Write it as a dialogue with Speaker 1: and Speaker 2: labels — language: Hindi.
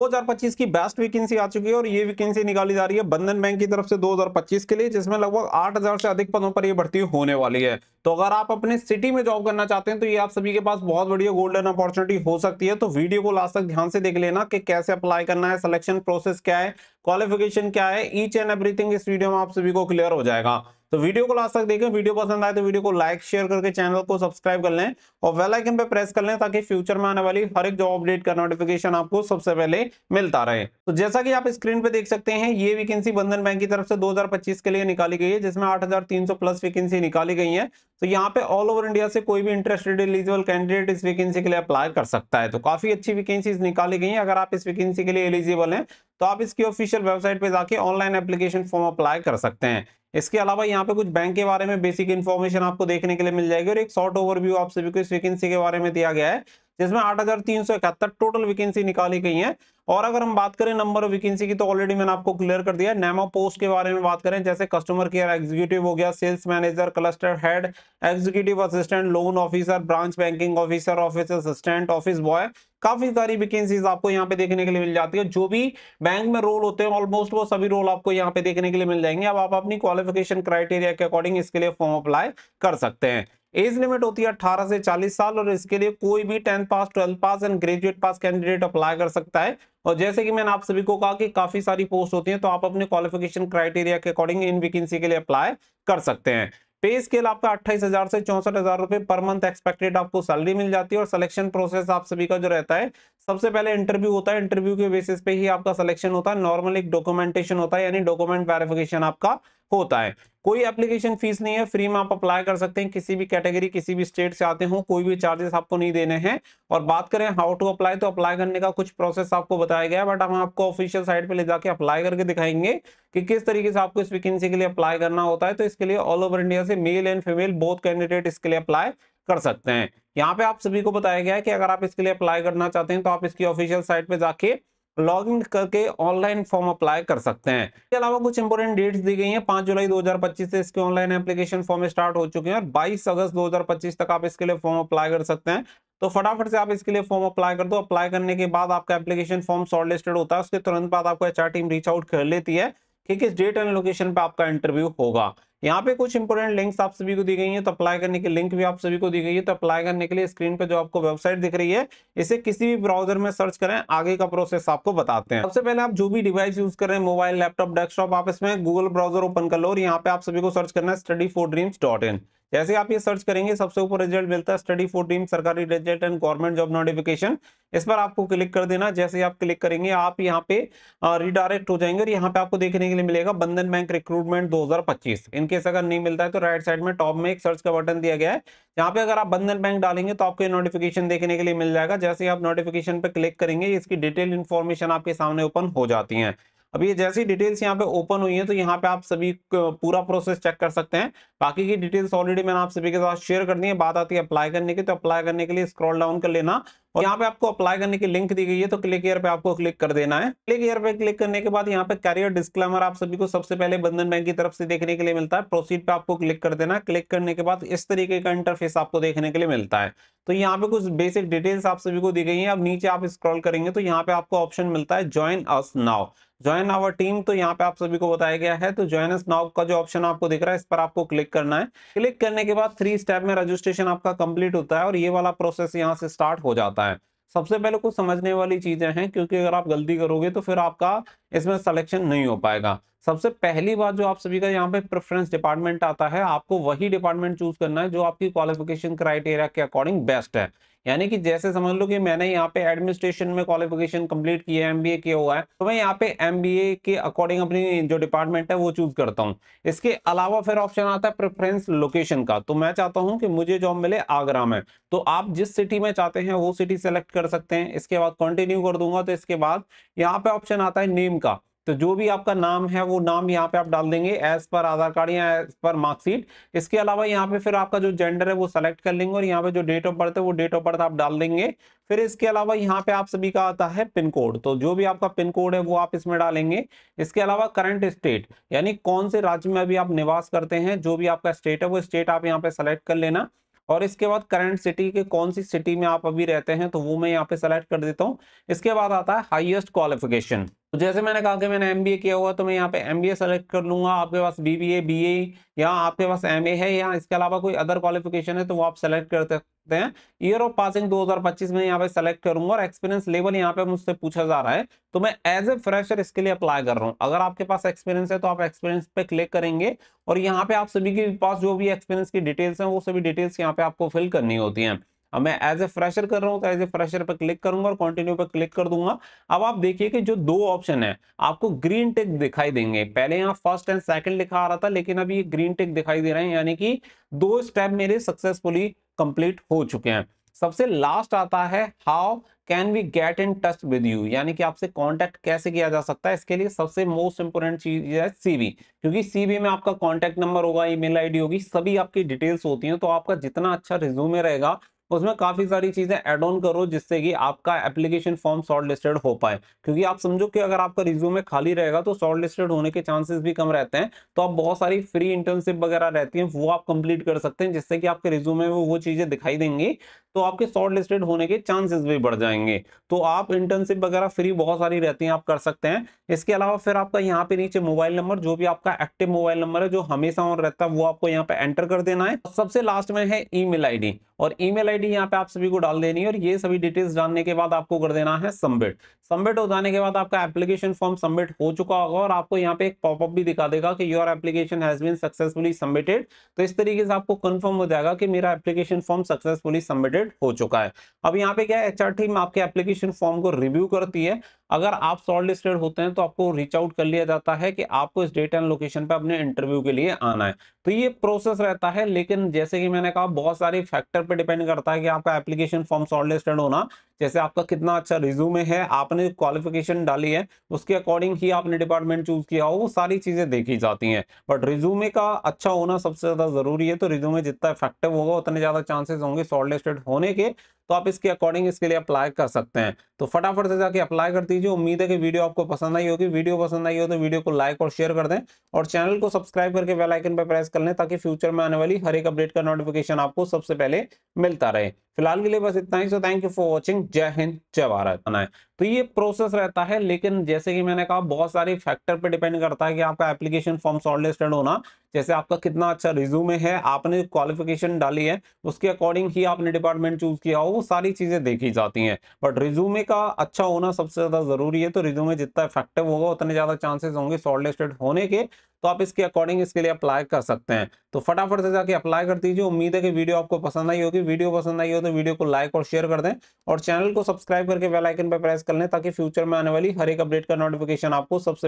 Speaker 1: 2025 की बेस्ट वैकेंसी आ चुकी है और ये वैकेंसी निकाली जा रही है बंधन बैंक की तरफ से 2025 के लिए, जिसमें लगभग 8000 से अधिक पदों पर ये भर्ती होने वाली है। तो अगर आप अपने सिटी में जॉब करना चाहते हैं तो ये आप सभी के पास बहुत बढ़िया गोल्डन अपॉर्चुनिटी हो सकती है। तो वीडियो को लास्ट तक ध्यान से देख लेना कि कैसे अप्लाई करना है, सिलेक्शन प्रोसेस क्या है, क्वालिफिकेशन क्या है, ईच एंड एवरीथिंग इस वीडियो में आप सभी को क्लियर हो जाएगा। तो वीडियो को लास्ट तक देखें, वीडियो पसंद आए तो वीडियो को लाइक शेयर करके चैनल को सब्सक्राइब कर लें और बेल आइकन पे प्रेस कर लें ताकि फ्यूचर में आने वाली हर एक जॉब अपडेट का नोटिफिकेशन आपको सबसे पहले मिलता रहे। तो जैसा कि आप स्क्रीन पे देख सकते हैं, ये वैकेंसी बंधन बैंक की तरफ से 2025 के लिए निकाली गई है, जिसमें 8300 प्लस वैकेंसी निकाली गई है। तो यहाँ पे ऑल ओवर इंडिया से कोई भी इंटरेस्टेड एलिजिबल कैंडिडेट इस वैकेंसी के लिए अप्लाई कर सकता है। तो काफी अच्छी वैकेंसीज निकाली गई हैं। अगर आप इस वैकेंसी के लिए एलिजिबल हैं तो आप इसकी ऑफिशियल वेबसाइट पे जाके ऑनलाइन एप्लीकेशन फॉर्म अप्लाई कर सकते हैं। इसके अलावा यहाँ पे कुछ बैंक के बारे में बेसिक इन्फॉर्मेशन आपको देखने के लिए मिल जाएगी और एक शॉर्ट ओवरव्यू आप सभी को इस वैकेंसी के बारे में दिया गया है, जिसमें 8371 टोटल वैकेंसी निकाली गई है। और अगर हम बात करें नंबर ऑफ वैकेंसी की तो ऑलरेडी मैंने आपको क्लियर कर दिया है। नेम ऑफ पोस्ट के बारे में बात करें, जैसे कस्टमर केयर एग्जीक्यूटिव हो गया, sales manager, cluster head, executive assistant, loan officer, branch banking officer, office assistant, office boy, काफी सारी वैकेंसीज आपको यहाँ पे देखने के लिए मिल जाती है। जो भी बैंक में रोल होते हैं ऑलमोस्ट वो सभी रोल आपको यहाँ पे देखने के लिए मिल जाएंगे। अब आप अपनी क्वालिफिकेशन क्राइटेरिया के अकॉर्डिंग इसके लिए फॉर्म अप्लाई कर सकते हैं। एज लिमिट होती है 18 से 40 साल और इसके लिए कोई भी 10th pass, 12th pass and graduate pass candidate apply कर सकता है। और जैसे कि मैंने आप सभी को कहा कि काफी सारी पोस्ट होती हैं, तो आप अपने क्वालिफिकेशन क्राइटेरिया के अकॉर्डिंग इन वैकेंसी के लिए अप्लाई कर सकते हैं। पे स्केल आपका 28,000 से 64,000 रुपए पर मंथ एक्सपेक्टेड आपको सैलरी मिल जाती है। और सिलेक्शन प्रोसेस आप सभी का जो रहता है, सबसे पहले इंटरव्यू होता है, इंटरव्यू के बेसिस पे ही आपका सिलेक्शन होता है। नॉर्मल एक डॉक्यूमेंटेशन होता है, यानी डॉक्यूमेंट वेरिफिकेशन आपका होता है। कोई एप्लीकेशन फीस नहीं है, फ्री में आप अप्लाई कर सकते हैं। किसी भी कैटेगरी, किसी भी स्टेट से आते हो, कोई भी चार्जेस आपको नहीं देने हैं। और बात करें हाउ टू अप्लाई, तो अप्लाई करने का कुछ प्रोसेस आपको बताया गया है, बट हम आपको ऑफिशियल साइट पे ले जाके अप्लाई करके दिखाएंगे कि किस तरीके से आपको इस वैकेंसी के लिए अप्लाई करना होता है। तो इसके लिए ऑल ओवर इंडिया से male and female both candidate इसके लिए अप्लाई कर सकते हैं। यहाँ पे आप सभी को बताया गया है कि अगर आप इसके लिए अप्लाई करना चाहते हैं तो आप इसकी ऑफिशियल साइट पे जाके लॉग इन करके ऑनलाइन फॉर्म अप्लाई कर सकते हैं। इसके अलावा कुछ इंपोर्टेंट डेट्स दी गई हैं। 5 जुलाई 2025 से इसके ऑनलाइन एप्लीकेशन फॉर्म स्टार्ट हो चुके हैं और 22 अगस्त 2025 तक आप इसके लिए फॉर्म अप्लाई कर सकते हैं। तो फटाफट से आप इसके लिए फॉर्म अप्लाई कर दो। अप्लाई करने के बाद आपका एप्लीकेशन फॉर्म शॉर्टलिस्टेड होता है, उसके तुरंत बाद आपको एचआर टीम रीच आउट कर लेती है कि किस डेट एंड लोकेशन पे आपका इंटरव्यू होगा। यहाँ पे कुछ इंपोर्टेंट लिंक्स आप सभी को दी गई हैं, तो अप्लाई करने की लिंक भी आप सभी को दी गई है। तो अप्लाई करने के लिए स्क्रीन पे जो आपको वेबसाइट दिख रही है, इसे किसी भी ब्राउजर में सर्च करें, आगे का प्रोसेस आपको बताते हैं। सबसे पहले आप जो भी डिवाइस यूज कर रहे हैं, मोबाइल, लैपटॉप, डेस्कटॉप, आप इसमें गूगल ब्राउजर ओपन कर लो और यहाँ पे आप सभी को सर्च करना है studyfordreams.in। जैसे आप ये सर्च करेंगे, सबसे ऊपर रिजल्ट मिलता है स्टडी फॉर ड्रीम सरकारी result and government job notification. इस पर आपको क्लिक कर देना। जैसे ही आप क्लिक करेंगे, आप यहाँ पे रिडायरेक्ट हो जाएंगे और यहाँ पे आपको देखने के लिए मिलेगा बंधन बैंक रिक्रूटमेंट 2025। इनकेस अगर नहीं मिलता है तो राइट साइड में टॉप में एक सर्च का बटन दिया गया है, यहाँ पे अगर आप बंधन बैंक डालेंगे तो आपको नोटिफिकेशन देखने के लिए मिल जाएगा। जैसे ही आप नोटिफिकेशन पे क्लिक करेंगे, इसकी डिटेल इन्फॉर्मेशन आपके सामने ओपन हो जाती है। अब ये जैसी डिटेल्स यहाँ पे ओपन हुई है तो यहाँ पे आप सभी पूरा प्रोसेस चेक कर सकते हैं। बाकी की डिटेल्स ऑलरेडी मैंने आप सभी के साथ शेयर कर दी है। बात आती है अप्लाई करने की, तो अप्लाई करने के लिए स्क्रॉल डाउन कर लेना और यहाँ पे आपको अप्लाई करने की लिंक दी गई है, तो क्लिक हियर पे आपको क्लिक कर देना है। क्लिक हियर पे क्लिक करने के बाद यहाँ पे कैरियर डिस्क्लेमर आप सभी को सबसे पहले बंधन बैंक की तरफ से देखने के लिए मिलता है। प्रोसीड पे आपको क्लिक कर देना। क्लिक करने के बाद इस तरीके का इंटरफेस आपको देखने के लिए मिलता है। तो यहाँ पे कुछ बेसिक डिटेल्स आप सभी को दी गई है। अब नीचे आप स्क्रॉल करेंगे तो यहाँ पे आपको ऑप्शन मिलता है join us now, join our team. तो यहाँ पे आप सभी को बताया गया है, तो ज्वाइन अस नाउ का जो ऑप्शन आपको दिख रहा है, इस पर आपको क्लिक करना है। क्लिक करने के बाद 3 स्टेप में रजिस्ट्रेशन आपका कंप्लीट होता है और ये वाला प्रोसेस यहाँ से स्टार्ट हो जाता है। सबसे पहले कुछ समझने वाली चीजें हैं, क्योंकि अगर आप गलती करोगे तो फिर आपका इसमें सिलेक्शन नहीं हो पाएगा। सबसे पहली बात जो आप सभी का यहाँ पे प्रेफरेंस डिपार्टमेंट आता है, आपको वही डिपार्टमेंट चूज करना है जो आपकी क्वालिफिकेशन क्राइटेरिया के अकॉर्डिंग बेस्ट है। यानी कि जैसे समझ लो कि मैंने यहाँ पे एडमिनिस्ट्रेशन में क्वालिफिकेशन कंप्लीट की है, एमबीए किया हुआ है, तो मैं यहाँ पे एमबीए के अकॉर्डिंग अपनी जो डिपार्टमेंट है वो चूज करता हूँ। इसके अलावा फिर ऑप्शन आता है प्रेफरेंस लोकेशन का। तो मैं चाहता हूँ कि मुझे जॉब मिले आगरा में, तो आप जिस सिटी में चाहते हैं वो सिटी सेलेक्ट कर सकते हैं। इसके बाद कंटिन्यू कर दूंगा, तो इसके बाद यहाँ पे ऑप्शन आता है नेम का। तो जो भी आपका नाम है वो नाम यहाँ पे आप डाल देंगे एज पर आधार कार्ड या एज पर मार्कशीट। इसके अलावा यहाँ पे फिर आपका जो जेंडर है वो सेलेक्ट कर लेंगे और यहाँ पे जो डेट ऑफ बर्थ है वो डेट ऑफ बर्थ आप डाल देंगे। फिर इसके अलावा यहाँ पे आप सभी का आता है पिन कोड, तो जो भी आपका पिन कोड है वो आप इसमें डालेंगे। इसके अलावा करंट स्टेट, यानी कौन से राज्य में अभी आप निवास करते हैं, जो भी आपका स्टेट है वो स्टेट आप यहाँ पे सेलेक्ट कर लेना। और इसके बाद करंट सिटी के कौन सी सिटी में आप अभी रहते हैं तो वो मैं यहाँ पे सेलेक्ट कर देता हूँ। इसके बाद आता है हाईएस्ट क्वालिफिकेशन। तो जैसे मैंने कहा कि मैंने एमबीए किया हुआ तो मैं यहाँ पे एमबीए सेलेक्ट कर लूंगा। आपके पास बीबीए, बीए या आपके पास एमए है या इसके अलावा कोई अदर क्वालिफिकेशन है तो वो आप सेलेक्ट कर सकते हैं। ईयर ऑफ पासिंग 2025 में यहाँ पे सेलेक्ट करूंगा और एक्सपीरियंस लेवल यहाँ पे मुझसे पूछा जा रहा है तो मैं एज ए फ्रेशर इसके लिए अप्लाई कर रहा हूँ। अगर आपके पास एक्सपीरियंस है तो आप एक्सपीरियंस पे क्लिक करेंगे और यहाँ पे आप सभी के पास जो भी एक्सपीरियंस की डिटेल्स हैं वो सभी डिटेल्स यहाँ पे आपको फिल करनी होती हैं। अब मैं एज ए फ्रेशर कर रहा हूँ तो एज ए फ्रेशर पे क्लिक करूंगा और कंटिन्यू पे क्लिक कर दूंगा। अब आप देखिए कि जो दो ऑप्शन है आपको ग्रीन टिक दिखाई देंगे। पहले यहाँ फर्स्ट एंड सेकंड लिखा आ रहा था लेकिन अभी ये ग्रीन टिक दिखाई दे रहे हैं, यानी कि 2 स्टेप मेरे सक्सेसफुली कंप्लीट हो चुके हैं। सबसे लास्ट आता है how can we get in touch with you, यानी कि आपसे कांटेक्ट कैसे किया जा सकता है। इसके लिए सबसे मोस्ट इंपोर्टेंट चीज है सीवी, क्योंकि सीवी में आपका कांटेक्ट नंबर होगा, ईमेल आईडी होगी, सभी आपकी डिटेल्स होती हैं। तो आपका जितना अच्छा रिज्यूमे रहेगा उसमें काफी सारी चीजें ऐड ऑन करो जिससे कि आपका एप्लीकेशन फॉर्म शॉर्ट लिस्टेड हो पाए। क्योंकि आप समझो कि अगर आपका रिज्यूमे खाली रहेगा तो शॉर्ट लिस्टेड होने के चांसेस भी कम रहते हैं। तो आप बहुत सारी फ्री इंटर्नशिप वगैरह रहती हैं वो आप कंप्लीट कर सकते हैं जिससे कि आपके रिज्यूमे में वो चीजें दिखाई देंगी तो आपके शॉर्ट लिस्टेड होने के चांसेस भी बढ़ जाएंगे। तो आप इंटर्नशिप वगैरह फ्री बहुत सारी रहती हैं, आप कर सकते हैं। इसके अलावा फिर आपका यहाँ पे नीचे मोबाइल नंबर, जो भी आपका एक्टिव मोबाइल नंबर है जो हमेशा ऑन रहता है वो आपको यहाँ पे एंटर कर देना है। सबसे लास्ट में है ईमेल आईडी, और ईमेल आईडी यहाँ पे आप सभी को डाल देनी है और ये सभी डिटेल्स डालने के बाद आपको कर देना है सबमिट। सबमिट हो जाने के बाद आपका एप्लीकेशन फॉर्म सबमिट हो चुका होगा और आपको यहाँ पे एक पॉपअप भी दिखा देगा कि your application has been successfully submitted. तो इस तरीके से आपको कंफर्म हो जाएगा कि मेरा एप्लीकेशन फॉर्म सक्सेसफुली सबमिटेड हो चुका है। अब यहाँ पे क्या है, एचआर टीम आपके एप्लीकेशन फॉर्म को रिव्यू करती है। अगर आप शॉर्ट लिस्टेड होते हैं तो आपको रीच आउट कर लिया जाता है कि आपको इस डेट एंड लोकेशन पे अपने इंटरव्यू के लिए आना है। तो ये प्रोसेस रहता है, लेकिन जैसे कि मैंने कहा बहुत सारे फैक्टर पे डिपेंड करता है कि आपका एप्लीकेशन फॉर्म शॉर्ट लिस्टेड होना। जैसे आपका कितना अच्छा रिज्यूमे है, आपने क्वालिफिकेशन डाली है, उसके अकॉर्डिंग ही आपने डिपार्टमेंट चूज किया हो, वो सारी चीजें देखी जाती हैं। बट रिज्यूमे का अच्छा होना सबसे ज्यादा जरूरी है। तो रिज्यूमे जितना इफेक्टिव होगा उतने ज्यादा चांसेस होंगे शॉर्ट लिस्टेड होने के। तो आप इसके अकॉर्डिंग इसके लिए अप्लाई कर सकते हैं। तो फटाफट से जाके अप्लाई कर दीजिए। उम्मीद है कि वीडियो आपको पसंद आई होगी। वीडियो पसंद आई हो तो वीडियो को लाइक और शेयर कर दें और चैनल को सब्सक्राइब करके बेल आइकन पर प्रेस कर लें ताकि फ्यूचर में आने वाली हर एक अपडेट का नोटिफिकेशन आपको सबसे पहले मिलता रहे। फिलहाल के लिए बस इतना ही। So thank you for watching. जय हिंद, जय भारत। तो ये प्रोसेस रहता है, लेकिन जैसे कि मैंने कहा बहुत सारे फैक्टर पे डिपेंड करता है कि आपका एप्लीकेशन फॉर्म शॉर्टलिस्टेड होना। जैसे आपका कितना अच्छा रिज्यूमे है, आपने क्वालिफिकेशन डाली है, उसके अकॉर्डिंग ही आपने डिपार्टमेंट चूज किया हो, वो सारी चीजें देखी जाती हैं। बट रिज्यूमे का अच्छा होना सबसे ज्यादा जरूरी है। तो रिज्यूमे जितना इफेक्टिव होगा उतने ज्यादा चांसेस होंगे शॉर्टलिस्टेड होने के। तो आप इसके अकॉर्डिंग इसके लिए अप्लाई कर सकते हैं। तो फटाफट से जाके अप्लाई कर दीजिए। उम्मीद है कि वीडियो आपको पसंद आई होगी। वीडियो पसंद आई हो तो वीडियो को लाइक और शेयर कर दें और चैनल को सब्सक्राइब करके बेल आइकन पर प्रेस कर लें ताकि फ्यूचर में आने वाली हर एक अपडेट का नोटिफिकेशन आपको सबसे